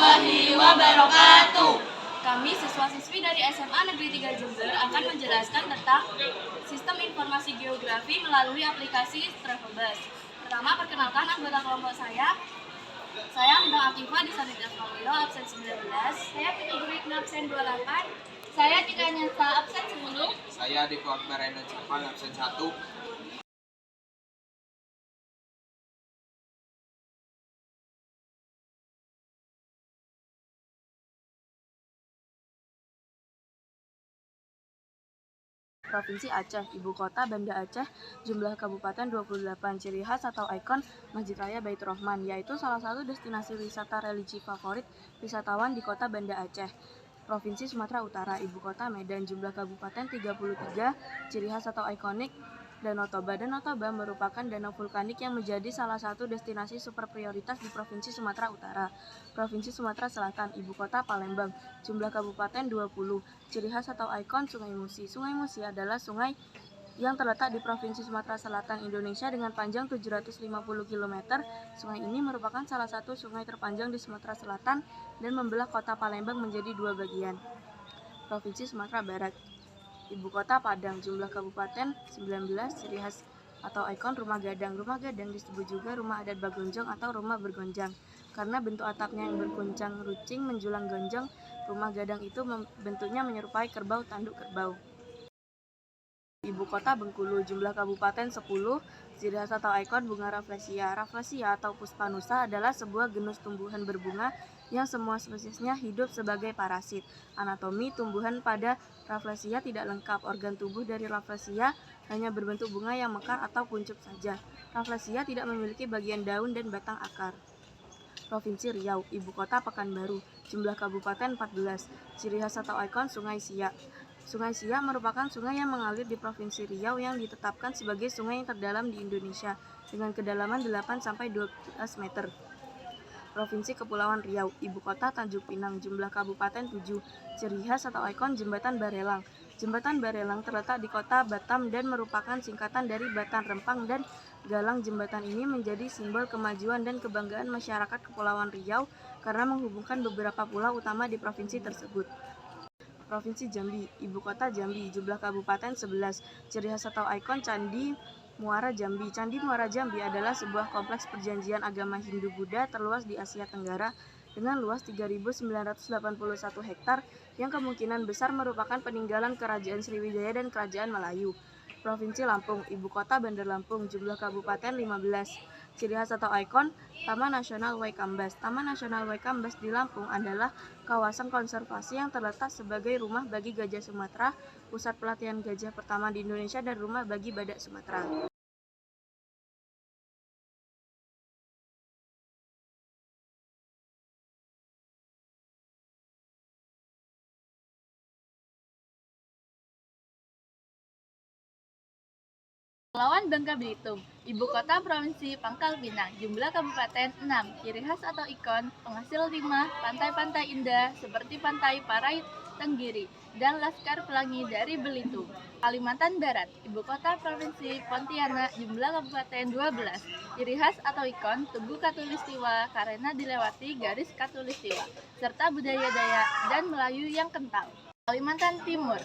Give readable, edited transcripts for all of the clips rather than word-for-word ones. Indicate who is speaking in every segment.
Speaker 1: warahmatullahi wabarakatuh.
Speaker 2: Kami siswa-siswi dari SMA Negeri 3 Jember akan menjelaskan tentang sistem informasi geografi melalui aplikasi Travelbus. Pertama, perkenalkan anggota kelompok saya. Saya Lintang Atifah di Sanitarius Pamilo, absen 19. Saya Pitugurik absen 28. Saya Tika Nyata, absen 10.
Speaker 3: Saya Devo Akbar Reno Jepang, absen 1.
Speaker 2: Provinsi Aceh, Ibu Kota Banda Aceh, jumlah kabupaten 28, ciri khas atau ikon Masjid Raya Baitur Rahman, yaitu salah satu destinasi wisata religi favorit wisatawan di Kota Banda Aceh. Provinsi Sumatera Utara, Ibu Kota Medan, jumlah kabupaten 33, ciri khas atau ikonik Danau Toba. Danau Toba merupakan danau vulkanik yang menjadi salah satu destinasi super prioritas di Provinsi Sumatera Utara. Provinsi Sumatera Selatan, Ibu Kota Palembang, jumlah kabupaten 20, ciri khas atau ikon Sungai Musi. Sungai Musi adalah sungai yang terletak di Provinsi Sumatera Selatan, Indonesia dengan panjang 750 km. Sungai ini merupakan salah satu sungai terpanjang di Sumatera Selatan dan membelah kota Palembang menjadi dua bagian. Provinsi Sumatera Barat, Ibu Kota Padang, jumlah kabupaten 19, ciri khas atau ikon Rumah Gadang. Rumah Gadang disebut juga rumah adat Bagonjong atau rumah bergonjang. Karena bentuk atapnya yang berguncang rucing menjulang gonjong, rumah gadang itu bentuknya menyerupai kerbau tanduk kerbau. Ibu Kota Bengkulu, jumlah kabupaten 10, ciri khas atau ikon bunga Rafflesia. Rafflesia atau Puspanusa adalah sebuah genus tumbuhan berbunga yang semua spesiesnya hidup sebagai parasit. Anatomi tumbuhan pada Rafflesia tidak lengkap. Organ tubuh dari Rafflesia hanya berbentuk bunga yang mekar atau kuncup saja. Rafflesia tidak memiliki bagian daun dan batang akar. Provinsi Riau, Ibu Kota Pekanbaru, jumlah kabupaten 14, ciri khas atau ikon Sungai Siak. Sungai Siak merupakan sungai yang mengalir di Provinsi Riau yang ditetapkan sebagai sungai yang terdalam di Indonesia dengan kedalaman 8-12 meter. Provinsi Kepulauan Riau, Ibu Kota Tanjung Pinang, jumlah kabupaten 7, ciri khas atau ikon Jembatan Barelang. Jembatan Barelang terletak di kota Batam dan merupakan singkatan dari Batan Rempang dan Galang. Jembatan ini menjadi simbol kemajuan dan kebanggaan masyarakat Kepulauan Riau karena menghubungkan beberapa pulau utama di provinsi tersebut. Provinsi Jambi, Ibu Kota Jambi, jumlah kabupaten 11, ciri khas atau ikon Candi Muara Jambi. Candi Muara Jambi adalah sebuah kompleks perjanjian agama Hindu-Buddha terluas di Asia Tenggara dengan luas 3.981 hektar yang kemungkinan besar merupakan peninggalan Kerajaan Sriwijaya dan Kerajaan Melayu. Provinsi Lampung, Ibu Kota Bandar Lampung, jumlah kabupaten 15, ciri khas atau ikon Taman Nasional Waikambas. Taman Nasional Waikambas di Lampung adalah kawasan konservasi yang terletak sebagai rumah bagi gajah Sumatera, pusat pelatihan gajah pertama di Indonesia, dan rumah bagi badak Sumatera.
Speaker 4: Kepulauan Bangka Belitung, Ibu Kota Provinsi Pangkal Pinang, jumlah kabupaten 6, ciri khas atau ikon penghasil timah, pantai-pantai indah seperti Pantai Parai Tenggiri dan Laskar Pelangi dari Belitung. Kalimantan Barat, Ibu Kota Provinsi Pontianak, jumlah kabupaten 12, ciri khas atau ikon Tugu Katulistiwa karena dilewati garis Katulistiwa, serta budaya Dayak dan Melayu yang kental. Kalimantan Timur,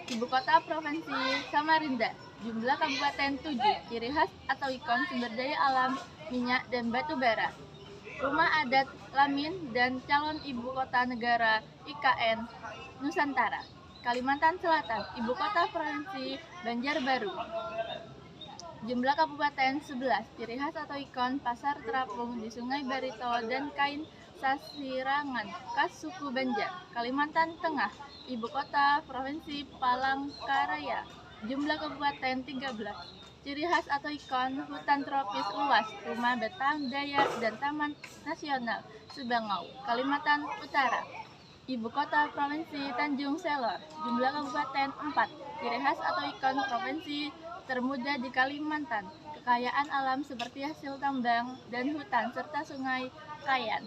Speaker 4: Ibu Kota Provinsi Samarinda, jumlah kabupaten 7, ciri khas atau ikon sumber daya alam, minyak dan batu bara. Rumah adat Lamin dan calon ibu kota negara IKN Nusantara. Kalimantan Selatan, Ibu Kota Provinsi Banjarbaru. Jumlah kabupaten 11, ciri khas atau ikon pasar terapung di Sungai Barito dan kain sasirangan khas suku Banjar. Kalimantan Tengah, Ibu Kota Provinsi Palangkaraya. Jumlah kabupaten 13, ciri khas atau ikon hutan tropis luas, rumah betang Dayak dan Taman Nasional Subangau. Kalimantan Utara, Ibu Kota Provinsi Tanjung Selor. Jumlah kabupaten 4, ciri khas atau ikon provinsi termuda di Kalimantan, kekayaan alam seperti hasil tambang dan hutan serta sungai Kayan.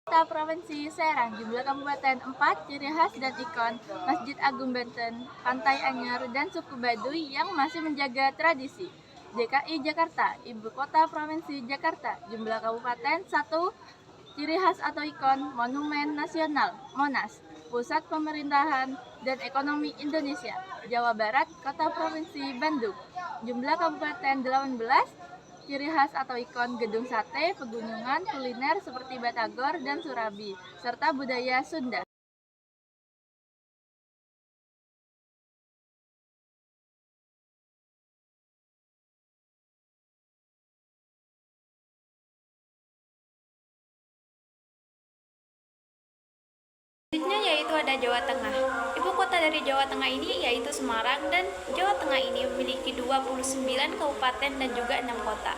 Speaker 4: Kota Provinsi Serang, jumlah kabupaten 4, ciri khas dan ikon Masjid Agung Banten, Pantai Anyer, dan suku Baduy yang masih menjaga tradisi. DKI Jakarta, Ibu Kota Provinsi Jakarta, jumlah kabupaten 1, Ciri khas atau ikon Monumen Nasional Monas, pusat pemerintahan dan ekonomi Indonesia. Jawa Barat, kota provinsi Bandung. Jumlah kabupaten 18. Ciri khas atau ikon gedung sate, pegunungan, kuliner seperti batagor dan surabi, serta budaya Sunda.
Speaker 5: Selanjutnya yaitu ada Jawa Tengah. Ibu kota dari Jawa Tengah ini yaitu Semarang, dan Jawa Tengah ini memiliki 29 kabupaten dan juga 6 kota.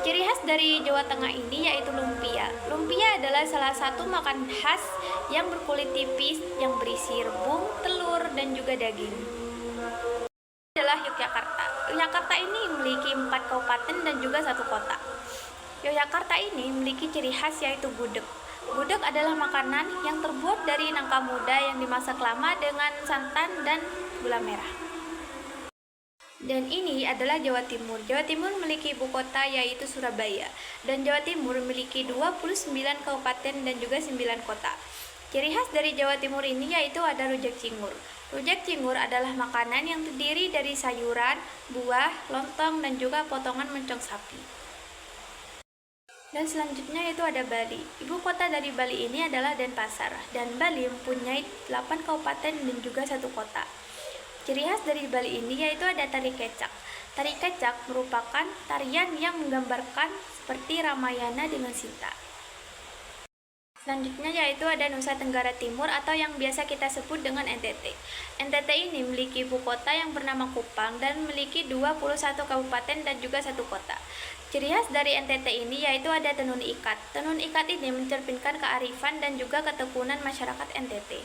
Speaker 5: Ciri khas dari Jawa Tengah ini yaitu lumpia. Lumpia adalah salah satu makanan khas yang berkulit tipis yang berisi rebung, telur, dan juga daging. Adalah Yogyakarta. Yogyakarta ini memiliki 4 kabupaten dan juga 1 kota. Yogyakarta ini memiliki ciri khas yaitu gudeg. Gudeg adalah makanan yang terbuat dari nangka muda yang dimasak lama dengan santan dan gula merah. Dan ini adalah Jawa Timur. Jawa Timur memiliki ibu kota yaitu Surabaya. Dan Jawa Timur memiliki 29 kabupaten dan juga 9 kota. Ciri khas dari Jawa Timur ini yaitu ada rujak cingur. Rujak cingur adalah makanan yang terdiri dari sayuran, buah, lontong, dan juga potongan moncong sapi. Dan selanjutnya itu ada Bali. Ibu kota dari Bali ini adalah Denpasar, dan Bali mempunyai 8 kabupaten dan juga 1 kota. Ciri khas dari Bali ini yaitu ada tari kecak. Tari kecak merupakan tarian yang menggambarkan seperti Ramayana dengan Sinta. Selanjutnya yaitu ada Nusa Tenggara Timur atau yang biasa kita sebut dengan NTT. NTT ini memiliki ibu kota yang bernama Kupang dan memiliki 21 kabupaten dan juga 1 kota. Ciri khas dari NTT ini yaitu ada tenun ikat. Tenun ikat ini mencerminkan kearifan dan juga ketekunan masyarakat NTT.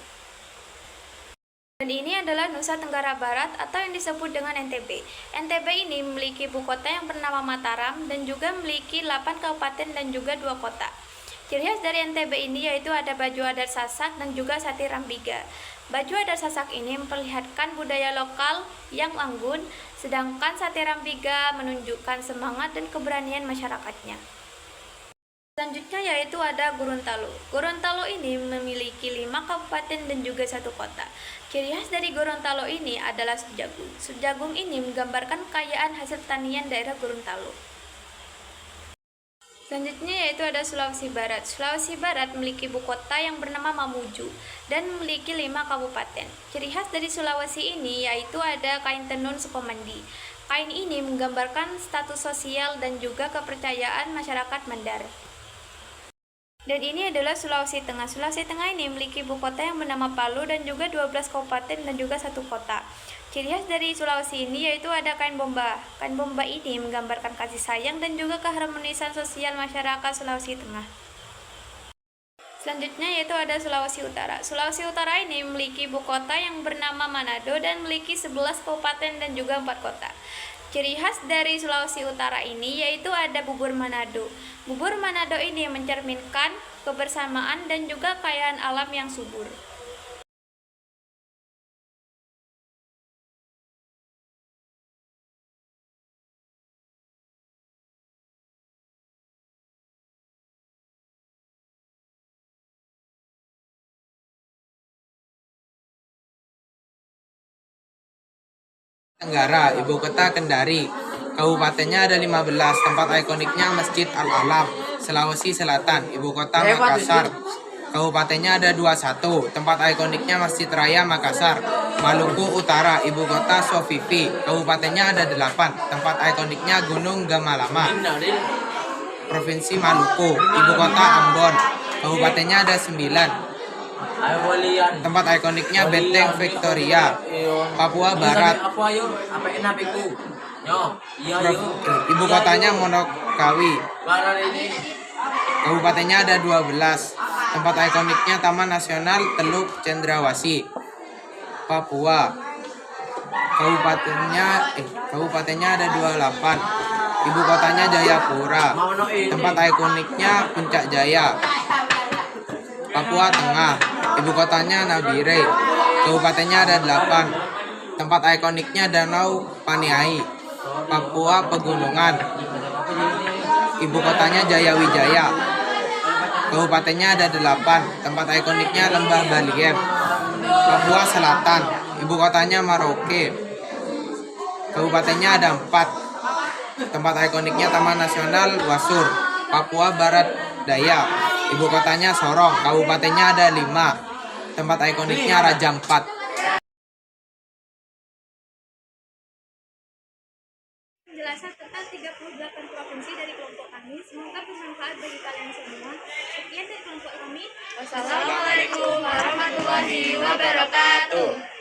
Speaker 5: Dan ini adalah Nusa Tenggara Barat atau yang disebut dengan NTB. NTB ini memiliki ibu kota yang bernama Mataram dan juga memiliki 8 kabupaten dan juga 2 kota. Ciri khas dari NTB ini yaitu ada baju adat Sasak dan juga sate Rambiga. Baju adat Sasak ini memperlihatkan budaya lokal yang anggun, sedangkan sate Rambiga menunjukkan semangat dan keberanian masyarakatnya. Selanjutnya yaitu ada Gorontalo. Gorontalo ini memiliki 5 kabupaten dan juga 1 kota. Ciri khas dari Gorontalo ini adalah sup jagung. Sup jagung ini menggambarkan kekayaan hasil pertanian daerah Gorontalo. Selanjutnya yaitu ada Sulawesi Barat. Sulawesi Barat memiliki ibu kota yang bernama Mamuju dan memiliki 5 kabupaten. Ciri khas dari Sulawesi ini yaitu ada kain tenun Sukomandi. Kain ini menggambarkan status sosial dan juga kepercayaan masyarakat Mandar. Dan ini adalah Sulawesi Tengah. Sulawesi Tengah ini memiliki ibu kota yang bernama Palu dan juga 12 kabupaten dan juga 1 kota. Ciri khas dari Sulawesi ini yaitu ada kain bomba. Kain bomba ini menggambarkan kasih sayang dan juga keharmonisan sosial masyarakat Sulawesi Tengah. Selanjutnya yaitu ada Sulawesi Utara. Sulawesi Utara ini memiliki ibu kota yang bernama Manado dan memiliki 11 kabupaten dan juga 4 kota. Ciri khas dari Sulawesi Utara ini yaitu ada bubur Manado. Bubur Manado ini mencerminkan kebersamaan dan juga kekayaan alam yang subur.
Speaker 3: Tenggara, ibu kota Kendari. Kabupatennya ada 15, tempat ikoniknya Masjid Al-Alam. Sulawesi Selatan, ibu kota Makassar. Kabupatennya ada 21, tempat ikoniknya Masjid Raya Makassar. Maluku Utara, ibu kota Sofifi. Kabupatennya ada 8, tempat ikoniknya Gunung Gamalama. Provinsi Maluku, ibu kota Ambon. Kabupatennya ada 9. Tempat ikoniknya Benteng Victoria. Papua Barat. Ibu kotanya Monokawi. Kabupatennya ada 12. Tempat ikoniknya Taman Nasional Teluk Cendrawasih. Papua. Kabupatennya ada 28. Ibu kotanya Jayapura. Tempat ikoniknya Puncak Jaya. Papua Tengah. Ibu kotanya Nabire. Kabupatennya ada 8. Tempat ikoniknya Danau Paniai. Papua Pegunungan. Ibu kotanya Jayawijaya. Kabupatennya ada 8, tempat ikoniknya Lembah Baliem. Papua Selatan, ibu kotanya Merauke. Kabupatennya ada 4, tempat ikoniknya Taman Nasional Wasur. Papua Barat Daya, ibu kotanya Sorong. Kabupatennya ada 5, tempat ikoniknya Raja Ampat.
Speaker 5: Penjelasan tentang 38 provinsi dari kelompok kami. Semoga bermanfaat bagi kalian semua. Sekian dari kelompok kami.
Speaker 1: Wassalamualaikum warahmatullahi wabarakatuh.